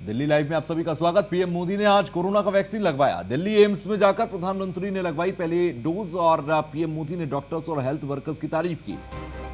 Delhi live में आप सभी का स्वागत। पीएम मोदी ने आज कोरोना का वैक्सीन लगवाया। दिल्ली एम्स में जाकर प्रधानमंत्री ने लगवाई पहली डोज और पीएम मोदी ने डॉक्टर्स और हेल्थ वर्कर्स की तारीफ की।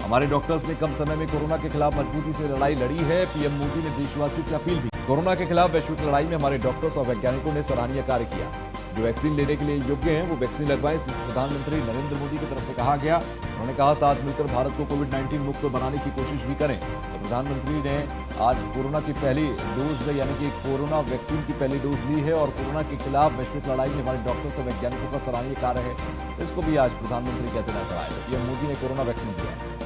हमारे डॉक्टर्स ने कम समय में कोरोना के खिलाफ मजबूती से लड़ाई लड़ी है। पीएम मोदी ने देशवासियों से अपील भी। कोरोना के खिलाफ वैश्विक लड़ाई में हमारे डॉक्टर्स और वैज्ञानिकों ने सराहनीय कार्य किया। जो वैक्सीन लेने के लिए योग्य हैं वो वैक्सीन लगवाएं, प्रधानमंत्री नरेंद्र मोदी की तरफ से कहा गया। उन्होंने कहा साथ मिलकर भारत को कोविड-19 मुक्त बनाने की कोशिश भी करें। तो प्रधानमंत्री ने आज कोरोना की पहली डोज यानी कि कोरोना वैक्सीन की पहली डोज ली है और कोरोना के खिलाफ वैश्विक लड़ाई में हमारे डॉक्टर्स और वैज्ञानिकों का सराहनीय कार्य है, इसको भी आज प्रधानमंत्री कहते नजर आए। पीएम मोदी ने कोरोना वैक्सीन दिया है।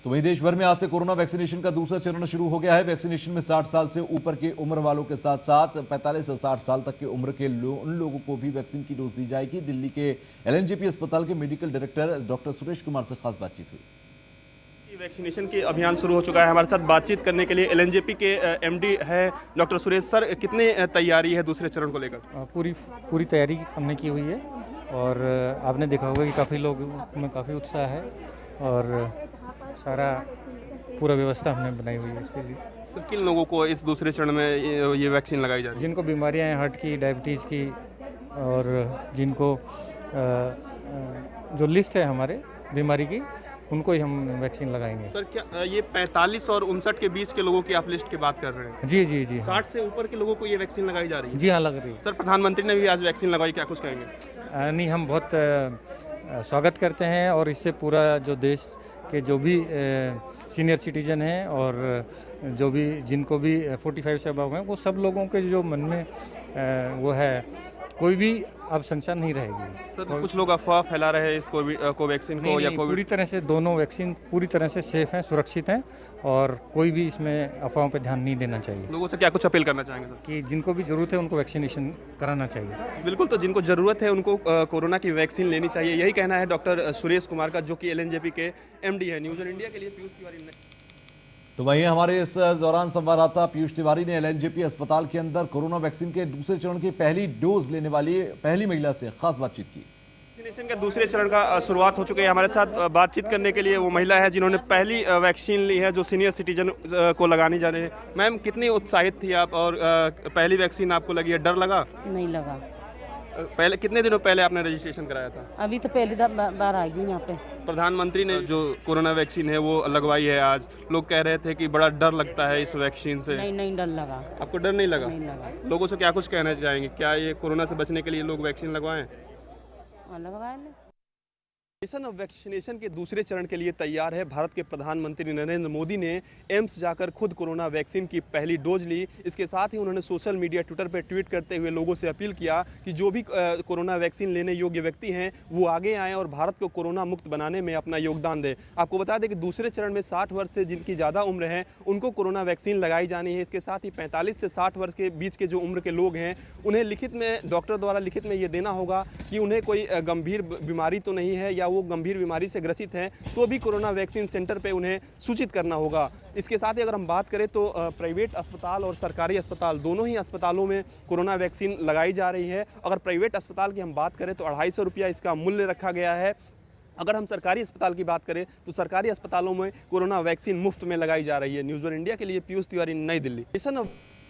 तो वहीं देश भर में आज से कोरोना वैक्सीनेशन का दूसरा चरण शुरू हो गया है। वैक्सीनेशन में 60 साल से ऊपर के उम्र वालों के साथ साथ 45 से 60 साल तक की उम्र के उन लोगों को भी वैक्सीन की डोज दी जाएगी। दिल्ली के एलएनजेपी अस्पताल के medical director doctor Suresh Kumar से खास बातचीत हुई। वैक्सीनेशन के अभियान शुरू हो चुका है। हमारे साथ बातचीत करने के लिए एलएनजेपी के एमडी है डॉक्टर सुरेश सर, कितनी तैयारी है दूसरे चरण को लेकर? पूरी तैयारी हमने की हुई है और आपने देखा होगा कि काफ़ी लोगों में काफ़ी उत्साह है और सारा पूरा व्यवस्था हमने बनाई हुई है इसके लिए। तो किन लोगों को इस दूसरे चरण में ये वैक्सीन लगाई जा रही है? जिनको बीमारियां हैं हार्ट की, डायबिटीज़ की और जिनको जो लिस्ट है हमारे बीमारी की, उनको ही हम वैक्सीन लगाएंगे। सर क्या ये 45 और 59 के बीच के लोगों की आप लिस्ट की बात कर रहे हैं? जी 60 से ऊपर के लोगों को ये वैक्सीन लगाई जा रही है? जी हाँ, लग रही है। सर प्रधानमंत्री ने भी आज वैक्सीन लगाई, क्या कुछ कहेंगे? नहीं, हम बहुत स्वागत करते हैं और इससे पूरा जो देश के जो भी सीनियर सिटीजन हैं और जो भी जिनको भी 45 से अबव हैं, वो सब लोगों के जो मन में वो है, कोई भी अब संशय नहीं रहेगी। सर कुछ लोग अफवाह फैला रहे हैं इस कोवैक्सीन को या कोविड? पूरी तरह से दोनों वैक्सीन पूरी तरह से सेफ हैं, सुरक्षित हैं और कोई भी इसमें अफवाहों पर ध्यान नहीं देना चाहिए। लोगों से क्या कुछ अपील करना चाहेंगे सर? कि जिनको भी ज़रूरत है उनको वैक्सीनेशन कराना चाहिए। बिल्कुल, तो जिनको ज़रूरत है उनको कोरोना की वैक्सीन लेनी चाहिए, यही कहना है डॉक्टर सुरेश कुमार का, जो कि एलएनजेपी के एमडी है। न्यूज़ इंडिया के लिए पीयूष तिवारी ने। तो वहीं हमारे इस दौरान संवाददाता पीयूष तिवारी ने एलएनजेपी अस्पताल के अंदर कोरोना वैक्सीन के दूसरे चरण की पहली डोज लेने वाली पहली महिला से खास बातचीत की। वैक्सीनेशन के दूसरे चरण का शुरुआत हो चुकी है। हमारे साथ बातचीत करने के लिए वो महिला है जिन्होंने पहली वैक्सीन ली है, जो सीनियर सिटीजन को लगानी जा रही है। मैम, कितनी उत्साहित थी आप और पहली वैक्सीन आपको लगी है, डर लगा? नहीं लगा। पहले कितने दिनों पहले आपने रजिस्ट्रेशन कराया था? अभी तो पहली बार आई हूँ यहाँ पे। प्रधानमंत्री ने जो कोरोना वैक्सीन है वो लगवाई है आज। लोग कह रहे थे कि बड़ा डर लगता है इस वैक्सीन से। नहीं डर लगा। आपको डर नहीं लगा? नहीं लगा। लोगों से क्या कुछ कहना चाहेंगे? क्या ये कोरोना से बचने के लिए लोग वैक्सीन लगवाएं? लगवाए ले। मिशन ऑफ वैक्सीनेशन के दूसरे चरण के लिए तैयार है। भारत के प्रधानमंत्री नरेंद्र मोदी ने एम्स जाकर खुद कोरोना वैक्सीन की पहली डोज ली। इसके साथ ही उन्होंने सोशल मीडिया, ट्विटर पर ट्वीट करते हुए लोगों से अपील किया कि जो भी कोरोना वैक्सीन लेने योग्य व्यक्ति हैं वो आगे आएँ और भारत को कोरोना मुक्त बनाने में अपना योगदान दें। आपको बता दें कि दूसरे चरण में 60 वर्ष से जिनकी ज़्यादा उम्र है उनको कोरोना वैक्सीन लगाई जानी है। इसके साथ ही 45 से 60 वर्ष के बीच के जो उम्र के लोग हैं उन्हें लिखित में, डॉक्टर द्वारा लिखित में ये देना होगा कि उन्हें कोई गंभीर बीमारी तो नहीं है या वो गंभीर बीमारी से ग्रसित हैं, तो भी कोरोना वैक्सीन सेंटर पे उन्हें सूचित करना होगा। इसके साथ ही अगर हम बात करें तो प्राइवेट अस्पताल और सरकारी अस्पताल दोनों ही अस्पतालों में कोरोना वैक्सीन लगाई जा रही है। अगर प्राइवेट अस्पताल की हम बात करें तो 250 रुपया इसका मूल्य रखा गया है। अगर हम सरकारी अस्पताल की बात करें तो सरकारी अस्पतालों में कोरोना वैक्सीन मुफ्त में लगाई जा रही है। न्यूज़ इंडिया के लिए पीयूष तिवारी, नई दिल्ली।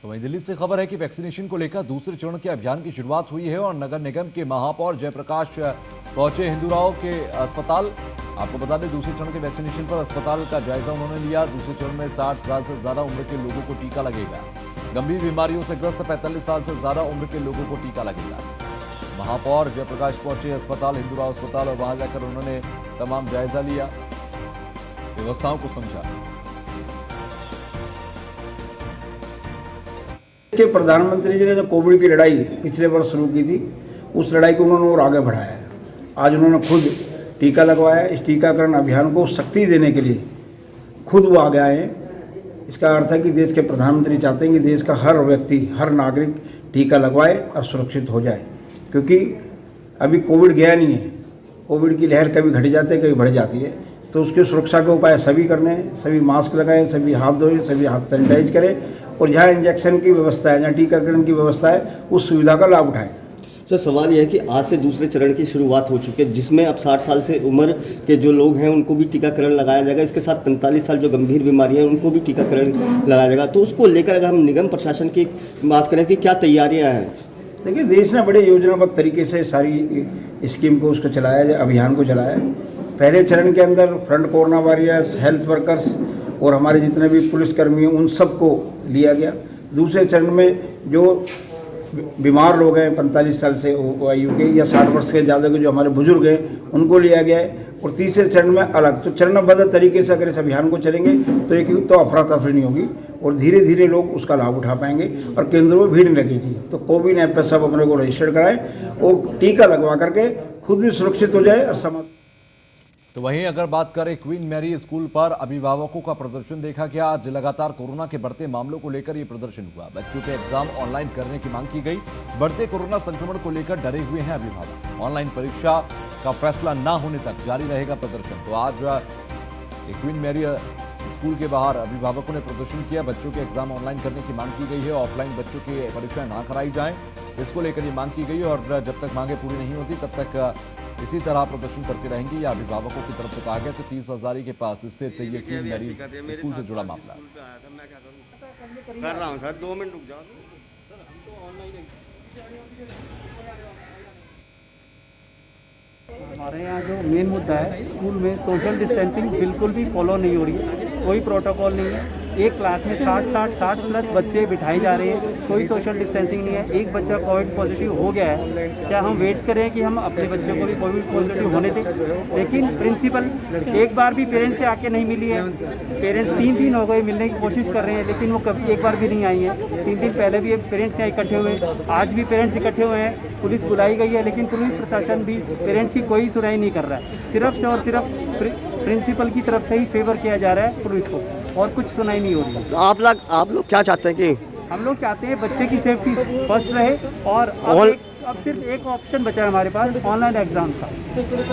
तो वहीं दिल्ली से खबर है कि वैक्सीनेशन को लेकर दूसरे चरण के अभियान की शुरुआत हुई है और नगर निगम के महापौर जयप्रकाश पहुंचे हिंदूराव के अस्पताल। आपको बता दें दूसरे चरण के वैक्सीनेशन पर अस्पताल का जायजा उन्होंने लिया। दूसरे चरण में 60 साल से ज्यादा उम्र के लोगों को टीका लगेगा। गंभीर बीमारियों से ग्रस्त 45 साल से ज्यादा उम्र के लोगों को टीका लगेगा। महापौर जयप्रकाश पहुंचे अस्पताल, हिंदूराव अस्पताल, और वहां जाकर उन्होंने तमाम जायजा लिया, व्यवस्थाओं को समझा। कि प्रधानमंत्री जी ने जो कोविड की लड़ाई पिछले वर्ष शुरू की थी, उस लड़ाई को उन्होंने और आगे बढ़ाया है। आज उन्होंने खुद टीका लगवाया। इस टीकाकरण अभियान को शक्ति देने के लिए खुद वो आगे आए हैं। इसका अर्थ है कि देश के प्रधानमंत्री चाहते हैं कि देश का हर व्यक्ति, हर नागरिक टीका लगवाए और सुरक्षित हो जाए, क्योंकि अभी कोविड गया नहीं है। कोविड की लहर कभी घट जाती है, कभी बढ़ जाती है, तो उसकी सुरक्षा के उपाय सभी करने हैं। सभी मास्क लगाएं, सभी हाथ धोएं, सभी हाथ सैनिटाइज करें और जहाँ इंजेक्शन की व्यवस्था है, जहाँ टीकाकरण की व्यवस्था है, उस सुविधा का लाभ उठाएं। सर सवाल यह है कि आज से दूसरे चरण की शुरुआत हो चुकी है, जिसमें अब 60 साल से उम्र के जो लोग हैं उनको भी टीकाकरण लगाया जाएगा। इसके साथ 45 साल जो गंभीर बीमारियां हैं उनको भी टीकाकरण लगाया जाएगा। तो उसको लेकर अगर हम निगम प्रशासन की बात करें कि क्या तैयारियाँ हैं? देखिए, देश ने बड़े योजनाबद्ध तरीके से सारी स्कीम को उसको चलाया, अभियान को चलाया। पहले चरण के अंदर front corona warriors, health workers और हमारे जितने भी पुलिसकर्मी हैं उन सबको लिया गया। दूसरे चरण में जो बीमार लोग हैं 45 साल से आयु के या 60 वर्ष के ज़्यादा के जो हमारे बुजुर्ग हैं उनको लिया गया है। और तीसरे चरण में अलग। तो चरणबद्ध तरीके से अगर इस अभियान को चलेंगे तो एक तो अफरा तफरी नहीं होगी और धीरे धीरे लोग उसका लाभ उठा पाएंगे और केंद्रों में भीड़ नहीं लगेगी। तो कोविन ऐप पर सब अपने को रजिस्टर कराएं और टीका लगवा करके खुद भी सुरक्षित हो जाए और समाज। तो वहीं अगर बात करें क्वीन मैरी स्कूल पर अभिभावकों का प्रदर्शन देखा गया। आज लगातार कोरोना के बढ़ते मामलों को लेकर यह प्रदर्शन हुआ। बच्चों के एग्जाम ऑनलाइन करने की मांग की गई। बढ़ते कोरोना संक्रमण को लेकर डरे हुए हैं अभिभावक। ऑनलाइन परीक्षा का फैसला न होने तक जारी रहेगा प्रदर्शन। तो आज क्वीन मैरी स्कूल के बाहर अभिभावकों ने प्रदर्शन किया। बच्चों के एग्जाम ऑनलाइन करने की मांग की गई है। ऑफलाइन बच्चों की परीक्षाएं ना कराई जाएं, इसको लेकर ये मांग की गई। और जब तक मांगे पूरी नहीं होती तब तक इसी तरह प्रदर्शन करते रहेंगे। या अभिभावकों की तरफ से कहा गया कि 30 हजारी के पास स्थित ये क्वीन मैरी स्कूल से जुड़ा मामला कर रहा हूँ सर, 2 मिनट रुक जाओ। हमारे यहाँ जो मेन मुद्दा है, स्कूल में सोशल डिस्टेंसिंग बिल्कुल भी फॉलो नहीं हो रही है। कोई प्रोटोकॉल नहीं है। एक क्लास में 60 प्लस बच्चे बिठाए जा रहे हैं, कोई सोशल डिस्टेंसिंग नहीं है। एक बच्चा कोविड पॉजिटिव हो गया है, क्या हम वेट करें कि हम अपने बच्चों को भी कोविड पॉजिटिव होने दें? लेकिन प्रिंसिपल एक बार भी पेरेंट्स से आके नहीं मिली है। पेरेंट्स 3 दिन हो गए मिलने की कोशिश कर रहे हैं, लेकिन वो कभी एक बार भी नहीं आई है। 3 दिन पहले भी पेरेंट्स यहाँ इकट्ठे हुए, आज भी पेरेंट्स इकट्ठे हुए हैं। पुलिस बुलाई गई है, लेकिन पुलिस प्रशासन भी पेरेंट्स की कोई सुनाई नहीं कर रहा है। सिर्फ और सिर्फ प्रिंसिपल की तरफ से ही फेवर किया जा रहा है पुलिस को, और कुछ सुनाई नहीं हो रही। तो आप लोग क्या चाहते हैं कि? हम लोग चाहते हैं बच्चे की सेफ्टी फर्स्ट रहे। और अब सिर्फ एक ऑप्शन बचा है हमारे पास, ऑनलाइन एग्ज़ाम का।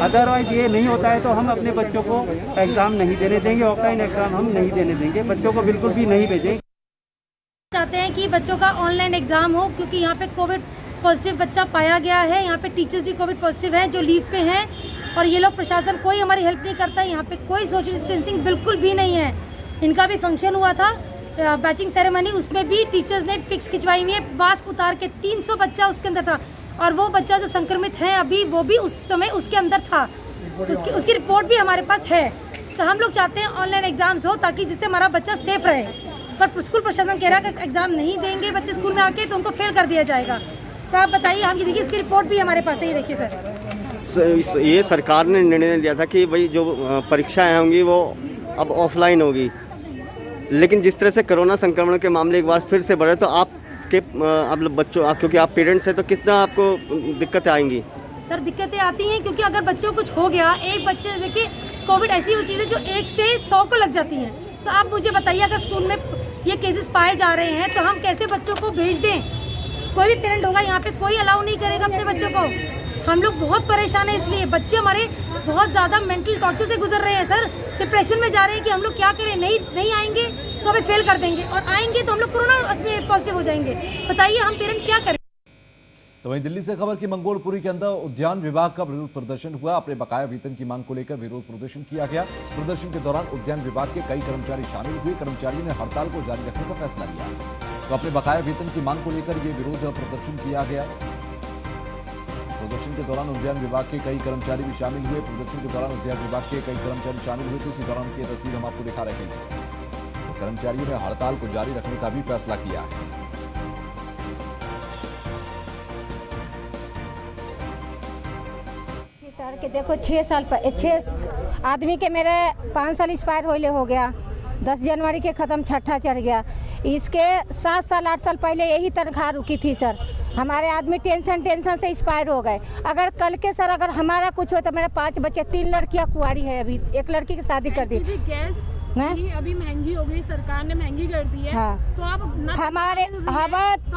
अदरवाइज ये नहीं होता है तो हम अपने बच्चों को एग्ज़ाम नहीं देने देंगे। ऑफलाइन एग्ज़ाम हम नहीं देने देंगे, बच्चों को बिल्कुल भी नहीं भेजेंगे। चाहते हैं कि बच्चों का ऑनलाइन एग्ज़ाम हो, क्योंकि यहाँ पे कोविड पॉजिटिव बच्चा पाया गया है। यहाँ पे टीचर्स भी कोविड पॉजिटिव हैं जो लीव पे हैं, और ये लोग प्रशासन कोई हमारी हेल्प नहीं करता है। यहाँ पे कोई सोशल डिस्टेंसिंग बिल्कुल भी नहीं है। इनका भी फंक्शन हुआ था, बैचिंग सेरेमनी, उसमें भी टीचर्स ने पिक्स खिंचवाई हुई है। मास्क उतार के 300 बच्चा उसके अंदर था, और वो बच्चा जो संक्रमित है अभी, वो भी उस समय उसके अंदर था। उसकी रिपोर्ट भी हमारे पास है। तो हम लोग चाहते हैं ऑनलाइन एग्जाम्स हो, ताकि जिससे हमारा बच्चा सेफ रहे। पर स्कूल प्रशासन कह रहा है कि एग्ज़ाम नहीं देंगे बच्चे स्कूल में आके तो उनको फेल कर दिया जाएगा। तो आप बताइए, हम ये देखिए इसकी रिपोर्ट भी हमारे पास है, ये देखिए सर। ये सरकार ने निर्णय लिया था कि भाई जो परीक्षाएं होंगी वो अब ऑफलाइन होगी, लेकिन जिस तरह से कोरोना संक्रमण के मामले एक बार फिर से बढ़े, तो आपके बच्चों, क्योंकि आप पेरेंट्स हैं, तो कितना आपको दिक्कतें आएंगी? सर दिक्कतें आती हैं, क्योंकि अगर बच्चों को कुछ हो गया, एक बच्चे देखिए कोविड ऐसी वो चीज़ है जो 1 से 100 को लग जाती हैं। तो आप मुझे बताइए, अगर स्कूल में ये केसेस पाए जा रहे हैं तो हम कैसे बच्चों को भेज दें? कोई भी पेरेंट होगा यहाँ पे, कोई अलाउ नहीं करेगा अपने बच्चों को। हम लोग बहुत परेशान हैं, इसलिए बच्चे हमारे बहुत ज़्यादा मेंटल टॉर्चर से गुजर रहे हैं सर। डिप्रेशन में जा रहे हैं कि हम लोग क्या करें, नहीं आएंगे तो हमें फेल कर देंगे, और आएंगे तो हम लोग कोरोना में पॉजिटिव हो जाएंगे। बताइए हम पेरेंट क्या करें? तो वहीं दिल्ली से खबर कि मंगोलपुरी के अंदर उद्यान विभाग का विरोध प्रदर्शन हुआ। अपने बकाया वेतन की मांग को लेकर विरोध प्रदर्शन किया गया। प्रदर्शन के दौरान उद्यान विभाग के कई कर्मचारी शामिल हुए। कर्मचारियों ने हड़ताल को जारी रखने का फैसला लिया। तो अपने बकाया वेतन की मांग को लेकर ये विरोध प्रदर्शन किया गया। प्रदर्शन के दौरान उद्यान विभाग के कई कर्मचारी भी शामिल हुए। प्रदर्शन के दौरान उद्यान विभाग के कई कर्मचारी शामिल हुए, तो उसी दौरान की तस्वीर हम आपको दिखा रहे हैं। तो कर्मचारियों ने हड़ताल को जारी रखने का भी फैसला किया है। सर के देखो 6 आदमी के मेरे 5 साल एक्सपायर हो गया। 10 जनवरी के ख़त्म, छठा चढ़ गया। इसके 7 साल 8 साल पहले यही तनख्वाह रुकी थी सर। हमारे आदमी टेंशन से एक्सपायर हो गए। अगर कल के सर अगर हमारा कुछ हो तो मेरे 5 बच्चे, 3 लड़कियां कुंवारी है, अभी 1 लड़की की शादी कर दी। अभी महंगी हो गई, सरकार ने महंगी कर दी है। हाँ। तो आप हमारे तो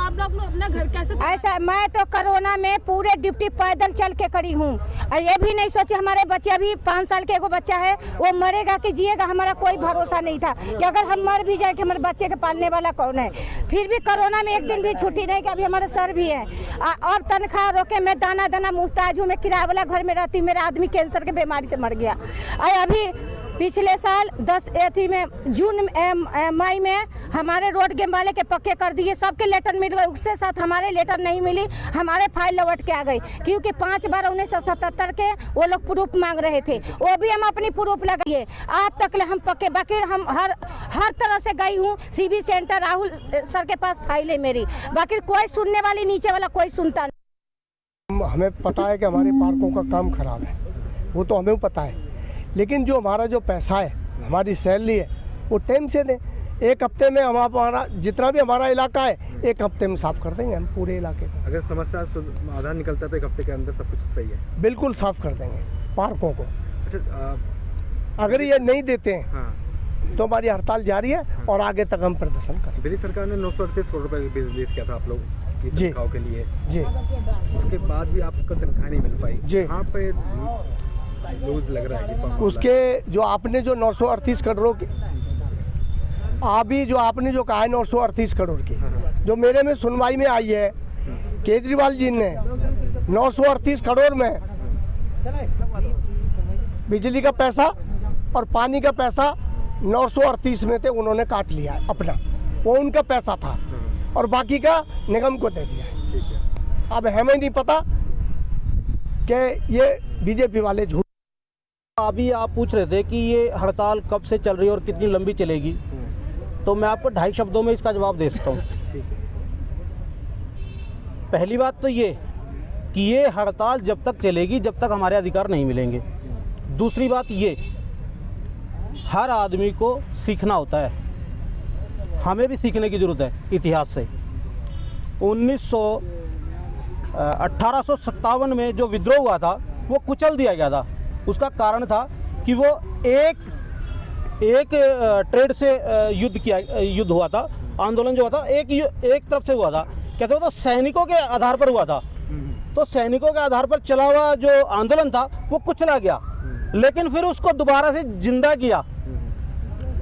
आप लोग अपना घर कैसे ऐसा? मैं तो कोरोना में पूरे ड्यूटी पैदल चल के करी हूँ और ये भी नहीं सोची हमारे बच्चे, अभी 5 साल के एगो बच्चा है, वो मरेगा कि जिएगा हमारा कोई भरोसा नहीं था कि अगर हम मर भी जाए कि हमारे बच्चे के पालने वाला कौन है। फिर भी कोरोना में एक दिन भी छुट्टी नहीं कि अभी हमारे सर भी है और तनख्वाह रोके मैं दाना दाना मुहताज हूँ। मैं किराए वाला घर में रहती, मेरा आदमी कैंसर के बीमारी से मर गया। और अभी पिछले साल 10 मई में हमारे रोड गेम वाले के पक्के कर दिए, सबके लेटर मिल गए, उसके साथ हमारे लेटर नहीं मिली, हमारे फाइल लौट के आ गई क्योंकि 5 बार 1977 के वो लोग प्रूफ मांग रहे थे, वो भी हम अपनी प्रूफ लगाइए। आज तक हम पक्के, बाकी हम हर तरह से गई हूँ, CB सेंटर राहुल सर के पास फाइल है मेरी, बाकी कोई सुनने वाली नीचे वाला कोई सुनता नहीं। हमें पता है कि हमारे पार्कों का काम खराब है, वो तो हमें पता है, लेकिन जो हमारा जो पैसा है, हमारी सैलरी है, वो टाइम से दें। 1 हफ्ते में हमारा जितना भी हमारा इलाका है 1 हफ्ते में साफ कर देंगे हम पूरे इलाके को। अगर समस्या आधार निकलता है तो 1 हफ्ते के अंदर सब कुछ सही है, बिल्कुल साफ कर देंगे पार्कों को। अगर ये नहीं देते हैं तो हमारी हड़ताल जारी है और आगे तक हम प्रदर्शन करेंगे। दिल्ली सरकार ने 938 करोड़ रुपए रिलीज किया था आप लोग की तनख्वाह के लिए जी, उसके बाद भी आपको तनख्वाह नहीं मिल पाई जी। यहाँ पे लूज लग रहा है कि उसके जो आपने जो 938 करोड़ की अभी जो आपने जो कहा है 938 करोड़ की जो मेरे में सुनवाई में आई है, केजरीवाल जी ने 938 करोड़ में बिजली का पैसा और पानी का पैसा 938 में थे, उन्होंने काट लिया है अपना, वो उनका पैसा था और बाकी का निगम को दे दिया है। अब हमें नहीं पता कि ये बीजेपी वाले झूठ। अभी आप पूछ रहे थे कि ये हड़ताल कब से चल रही है और कितनी लंबी चलेगी, तो मैं आपको 2.5 शब्दों में इसका जवाब दे सकता हूँ। पहली बात तो ये कि ये हड़ताल जब तक चलेगी जब तक हमारे अधिकार नहीं मिलेंगे। दूसरी बात ये, हर आदमी को सीखना होता है, हमें भी सीखने की ज़रूरत है इतिहास से। 1857 में जो विद्रोह हुआ था वो कुचल दिया गया था। उसका कारण था कि वो एक ट्रेड से युद्ध हुआ था, आंदोलन जो हुआ था एक तरफ से हुआ था, कहते हो तो सैनिकों के आधार पर हुआ था। तो सैनिकों के आधार पर चला हुआ जो आंदोलन था वो कुचला गया, लेकिन फिर उसको दोबारा से जिंदा किया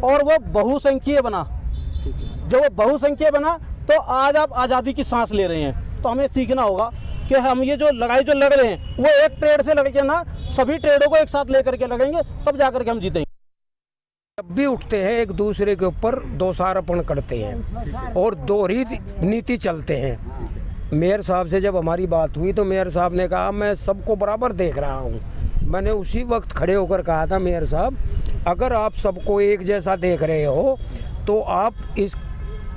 और वो बहुसंख्यीय बना। जब वो बहुसंख्यीय बना तो आज आप आज़ादी की सांस ले रहे हैं। तो हमें सीखना होगा कि हम ये जो लड़ाई जो लड़ रहे हैं वो एक ट्रेड से लड़ के ना, सभी ट्रेडों को एक साथ लेकर के लगेंगे, तब जाकर के हम जीतेंगे। जब भी उठते हैं एक दूसरे के ऊपर दोषारोपण करते हैं और दोहरी नीति चलते हैं। मेयर साहब से जब हमारी बात हुई तो मेयर साहब ने कहा मैं सबको बराबर देख रहा हूँ। मैंने उसी वक्त खड़े होकर कहा था मेयर साहब, अगर आप सबको एक जैसा देख रहे हो तो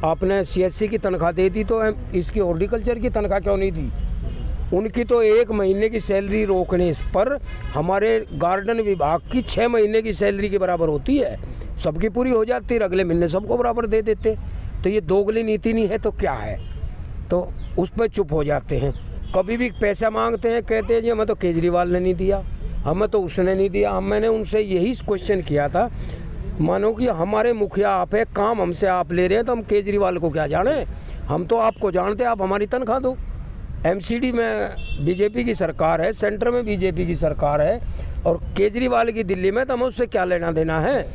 आपने CSC की तनख्वाह दे दी तो इसकी हॉर्टिकल्चर की तनख्वाह क्यों नहीं दी? उनकी तो 1 महीने की सैलरी रोकने पर हमारे गार्डन विभाग की 6 महीने की सैलरी के बराबर होती है, सबकी पूरी हो जाती है, अगले महीने सबको बराबर दे देते। तो ये दोगली नीति नहीं है तो क्या है? तो उस पर चुप हो जाते हैं। कभी भी पैसा मांगते हैं, कहते हैं जी हमें तो केजरीवाल ने नहीं दिया, हमें तो उसने नहीं दिया। मैंने उनसे यही क्वेश्चन किया था, मानो कि हमारे मुखिया आप है, काम हमसे आप ले रहे हैं, तो हम केजरीवाल को क्या जाने? हम तो आपको जानते, आप हमारी तनख्वाह दो। MCD में बीजेपी की सरकार है, सेंटर में बीजेपी की सरकार है और केजरीवाल की दिल्ली में, तो हमें उससे क्या लेना देना है?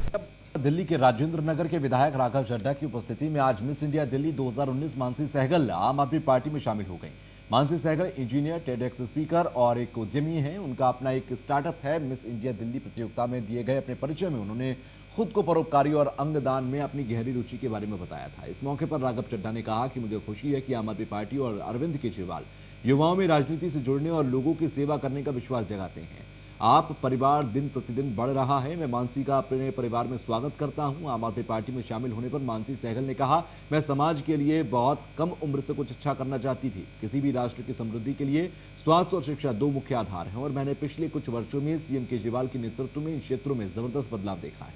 दिल्ली के राजेंद्र नगर के विधायक राघव चड्ढा की उपस्थिति में आज मिस इंडिया दिल्ली 2019 मानसी सहगल आम आदमी पार्टी में शामिल हो गई। Mansi Sehgal engineer, TEDx speaker और एक उद्यमी हैं। उनका अपना एक स्टार्टअप है। मिस इंडिया दिल्ली प्रतियोगिता में दिए गए अपने परिचय में उन्होंने खुद को परोपकारी और अंगदान में अपनी गहरी रुचि के बारे में बताया था। इस मौके पर राघव चड्ढा ने कहा कि मुझे खुशी है कि आम आदमी पार्टी और अरविंद केजरीवाल युवाओं में राजनीति से जुड़ने और लोगों की सेवा करने का विश्वास जगाते हैं। आप परिवार दिन प्रतिदिन बढ़ रहा है। मैं मानसी का अपने परिवार में स्वागत करता हूं। आम आदमी पार्टी में शामिल होने पर मानसी सहगल ने कहा, मैं समाज के लिए बहुत कम उम्र से कुछ अच्छा करना चाहती थी। किसी भी राष्ट्र की समृद्धि के लिए स्वास्थ्य और शिक्षा 2 मुख्य आधार हैं और मैंने पिछले कुछ वर्षों में CM केजरीवाल के नेतृत्व में इन क्षेत्रों में जबरदस्त बदलाव देखा है।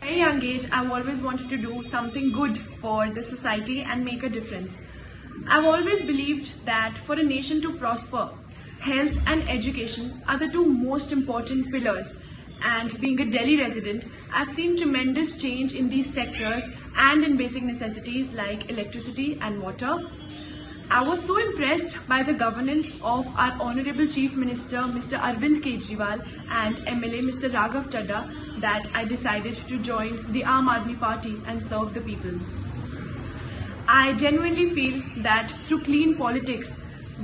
At a young age, I've always wanted to do something good for the society and make a difference. I've always believed that for a nation to prosper, health and education are the 2 most important pillars and being a Delhi resident, I've seen tremendous change in these sectors and in basic necessities like electricity and water. I was so impressed by the governance of our Honorable Chief Minister Mr. Arvind Kejriwal and MLA Mr. Raghav Chadha that I decided to join the Aam Aadmi Party and serve the people. I genuinely feel that through clean politics,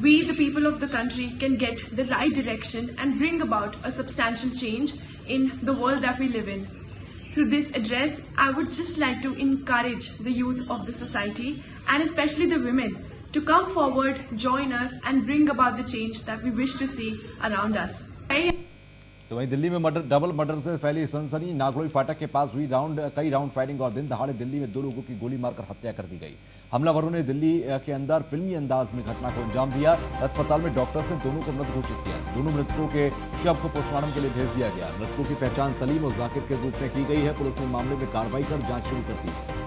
we the people of the country can get the right direction and bring about a substantial change in the world that we live in. Through this address, I would just like to encourage the youth of the society and especially the women to come forward, join us and bring about the change that we wish to see around us. तो वहीं दिल्ली में double murder से फैली सनसनी। नागलोई फाटक के पास हुई कई राउंड फायरिंग और दिन दहाड़े दिल्ली में 2 लोगों की गोली मारकर हत्या कर दी गई। हमलावरों ने दिल्ली के अंदर फिल्मी अंदाज में घटना को अंजाम दिया। अस्पताल में डॉक्टर्स ने दोनों को मृत घोषित किया। दोनों मृतकों के शव को पोस्टमार्टम के लिए भेज दिया गया। मृतकों की पहचान सलीम और जाकिर के रूप में की गई है। पुलिस ने मामले में कार्रवाई कर जांच शुरू कर दी है।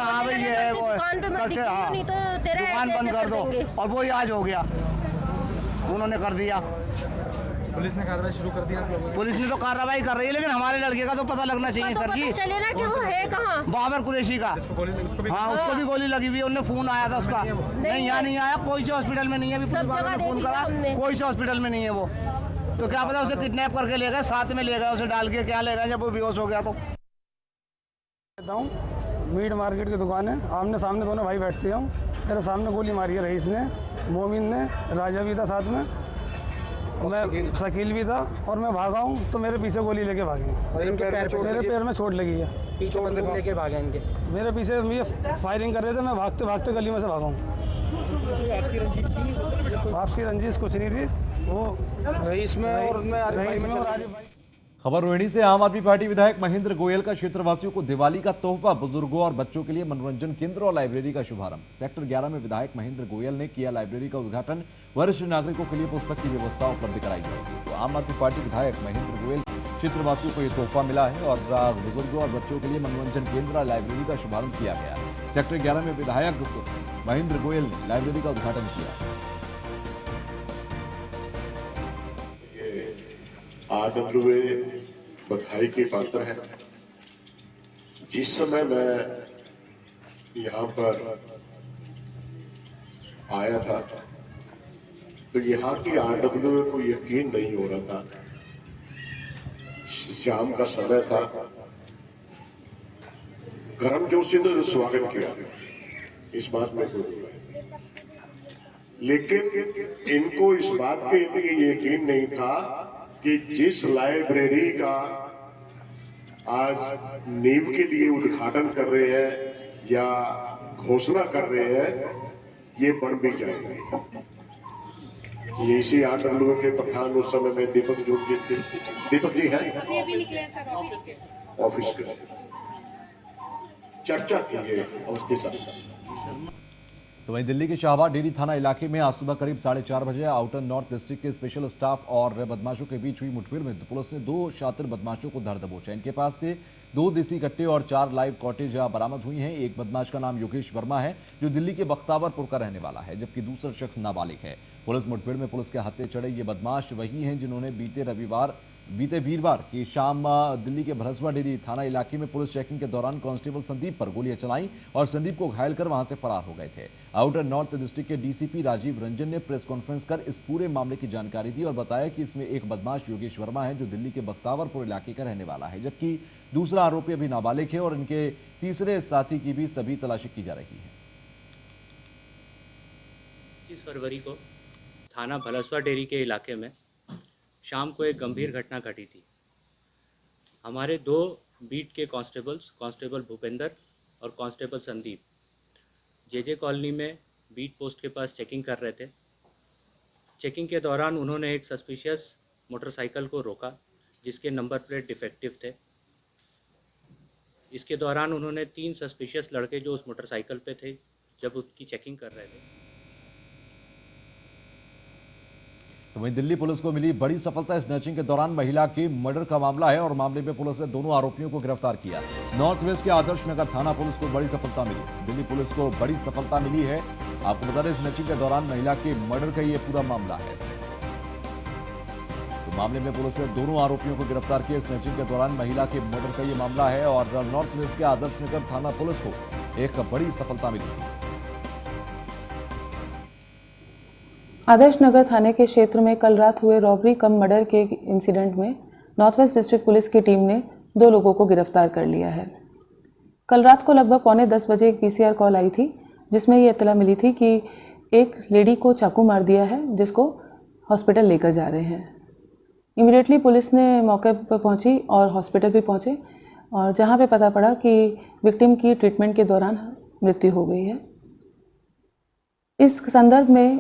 हाँ भाई ये है वो कल से, हाँ दुकान बंद कर दो, और वो ही आज हो गया, उन्होंने कर दिया। पुलिस ने कार्रवाई शुरू कर दी आप लोगों? पुलिस ने तो कार्रवाई कर रही है, लेकिन हमारे लड़के का तो पता लगना चाहिए सर जी। चले ना कि वो है कहाँ? बाबर कुरैशी का। हाँ उसको भी गोली लगी हुई है, उन्हें फोन आया था उसका। नहीं यहाँ नहीं आया, कोई से हॉस्पिटल में नहीं है। अभी पुलिस वालों ने फोन करा, कोई से हॉस्पिटल में नहीं है वो। तो क्या पता उसे किडनैप करके ले गए, साथ में ले गए, उसे डाल के क्या ले गए जब वो बेहोश हो गया। तो मीट मार्केट की दुकान है, आमने सामने दोनों भाई बैठते हैं। मेरे सामने गोली मारी है रईस ने, मोमिन ने, राजा भी था साथ में, मैं शकील भी था, और मैं भागा हूँ तो मेरे पीछे गोली लेके भागे। मेरे पैर में चोट लगी है, पीछे लेके भागे इनके। मेरे पीछे ये फायरिंग कर रहे थे, मैं भागते भागते गली में से भागा हूँ। वापसी रंजिश कुछ नहीं थी, वो रईस में और आरिफ भाई। खबर रोहिणी से। आम आदमी पार्टी विधायक महेंद्र गोयल का क्षेत्रवासियों को दिवाली का तोहफा, बुजुर्गों और बच्चों के लिए मनोरंजन केंद्र और लाइब्रेरी का शुभारंभ। सेक्टर 11 में विधायक महेंद्र गोयल ने किया लाइब्रेरी का उद्घाटन। वरिष्ठ नागरिकों के लिए पुस्तक की व्यवस्था उपलब्ध कराई जाएगी। तो आम आदमी पार्टी विधायक महेंद्र गोयल क्षेत्रवासियों को यह तोहफा मिला है और बुजुर्गों और बच्चों के लिए मनोरंजन केंद्र और लाइब्रेरी का शुभारंभ किया गया। सेक्टर 11 में विधायक महेंद्र गोयल ने लाइब्रेरी का उद्घाटन किया। RWA बधाई के पात्र है। जिस समय मैं यहाँ पर आया था तो यहाँ की RWA को यकीन नहीं हो रहा था। शाम का समय था, गर्मजोशी से जो स्वागत किया, इस बात में कोई नहीं, लेकिन इनको इस बात के लिए यकीन नहीं था कि जिस लाइब्रेरी का आज नींव के लिए उद्घाटन कर रहे हैं या घोषणा कर रहे हैं, ये बन भी जाएंगे। ये इसी RWA के प्रधान उस समय में दीपक जी हैं ऑफिस के, चर्चा की है उसके साथ। तो वहीं दिल्ली के शाहबाद डेरी थाना इलाके में आज सुबह करीब 4:30 बजे आउटर नॉर्थ डिस्ट्रिक्ट के स्पेशल स्टाफ और बदमाशों के बीच हुई मुठभेड़ में पुलिस ने 2 शातिर बदमाशों को धर दबोचा। इनके पास से 2 देसी कट्टे और 4 लाइव कॉटेज बरामद हुई हैं। एक बदमाश का नाम योगेश वर्मा है जो दिल्ली के बख्तावरपुर का रहने वाला है, जबकि दूसरा शख्स नाबालिग है। पुलिस मुठभेड़ में पुलिस के हत्थे चढ़े ये बदमाश वही हैं जिन्होंने बीते वीरवार की शाम दिल्ली के भरसवा डेरी थाना इलाके में पुलिस चेकिंग के दौरान कांस्टेबल संदीप पर गोलियां चलाई और संदीप को घायल कर वहां से फरार हो गए थे। आउटर नॉर्थ डिस्ट्रिक्ट के डीसीपी राजीव रंजन ने प्रेस कॉन्फ्रेंस कर इस पूरे मामले की जानकारी दी और बताया कि इसमें एक बदमाश योगेश वर्मा है जो दिल्ली के बख्तावरपुर इलाके का रहने वाला है, जबकि दूसरा आरोपी अभी नाबालिग है और इनके तीसरे साथी की भी सभी तलाशी की जा रही है। 25 फरवरी को थाना भलसवा डेरी के इलाके में शाम को एक गंभीर घटना घटी थी। हमारे 2 बीट के कांस्टेबल भूपेंद्र और कांस्टेबल संदीप जेजे कॉलोनी में बीट पोस्ट के पास चेकिंग कर रहे थे। चेकिंग के दौरान उन्होंने एक सस्पिशियस मोटरसाइकिल को रोका जिसके नंबर प्लेट डिफेक्टिव थे। इसके दौरान उन्होंने 3 सस्पिशियस लड़के जो उस मोटरसाइकिल पे थे जब उसकी चेकिंग कर रहे थे। तो वहीं दिल्ली पुलिस को मिली बड़ी सफलता। स्नैचिंग के दौरान महिला के मर्डर का मामला है और मामले में पुलिस ने दोनों आरोपियों को गिरफ्तार किया। नॉर्थ वेस्ट के आदर्श नगर थाना पुलिस को बड़ी सफलता मिली। दिल्ली पुलिस को बड़ी सफलता मिली है। आपको बता दें, स्नैचिंग के दौरान महिला के मर्डर का ये पूरा मामला है। तो मामले में पुलिस ने दोनों आरोपियों को गिरफ्तार किया। स्नैचिंग के दौरान महिला के मर्डर का ये मामला है और नॉर्थ वेस्ट के आदर्श नगर थाना पुलिस को एक बड़ी सफलता मिली। आदर्श नगर थाने के क्षेत्र में कल रात हुए रॉबरी कम मर्डर के इंसिडेंट में नॉर्थ वेस्ट डिस्ट्रिक्ट पुलिस की टीम ने 2 लोगों को गिरफ्तार कर लिया है। कल रात को लगभग 9:45 बजे एक पीसीआर कॉल आई थी, जिसमें ये इत्तला मिली थी कि एक लेडी को चाकू मार दिया है, जिसको हॉस्पिटल लेकर जा रहे हैं। इमीडिएटली पुलिस ने मौके पर पहुंची और हॉस्पिटल भी पहुंचे और जहां पे पता पड़ा कि विक्टिम की ट्रीटमेंट के दौरान मृत्यु हो गई है। इस संदर्भ में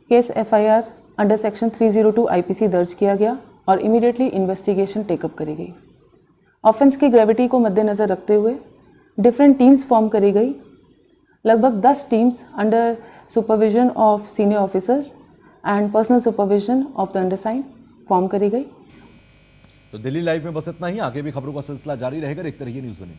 case FIR under section 302 IPC दर्ज किया गया और इमीडिएटली इन्वेस्टिगेशन टेकअप करी गई। ऑफेंस की ग्रेविटी को मद्देनज़र रखते हुए डिफरेंट टीम्स फॉर्म करी गई। लगभग 10 teams under supervision of senior officers and personal supervision of the undersigned form करी गई। तो दिल्ली लाइव में बस इतना ही। आगे भी खबरों का सिलसिला जारी रहेगा। देखते रहिए न्यूज़ 1।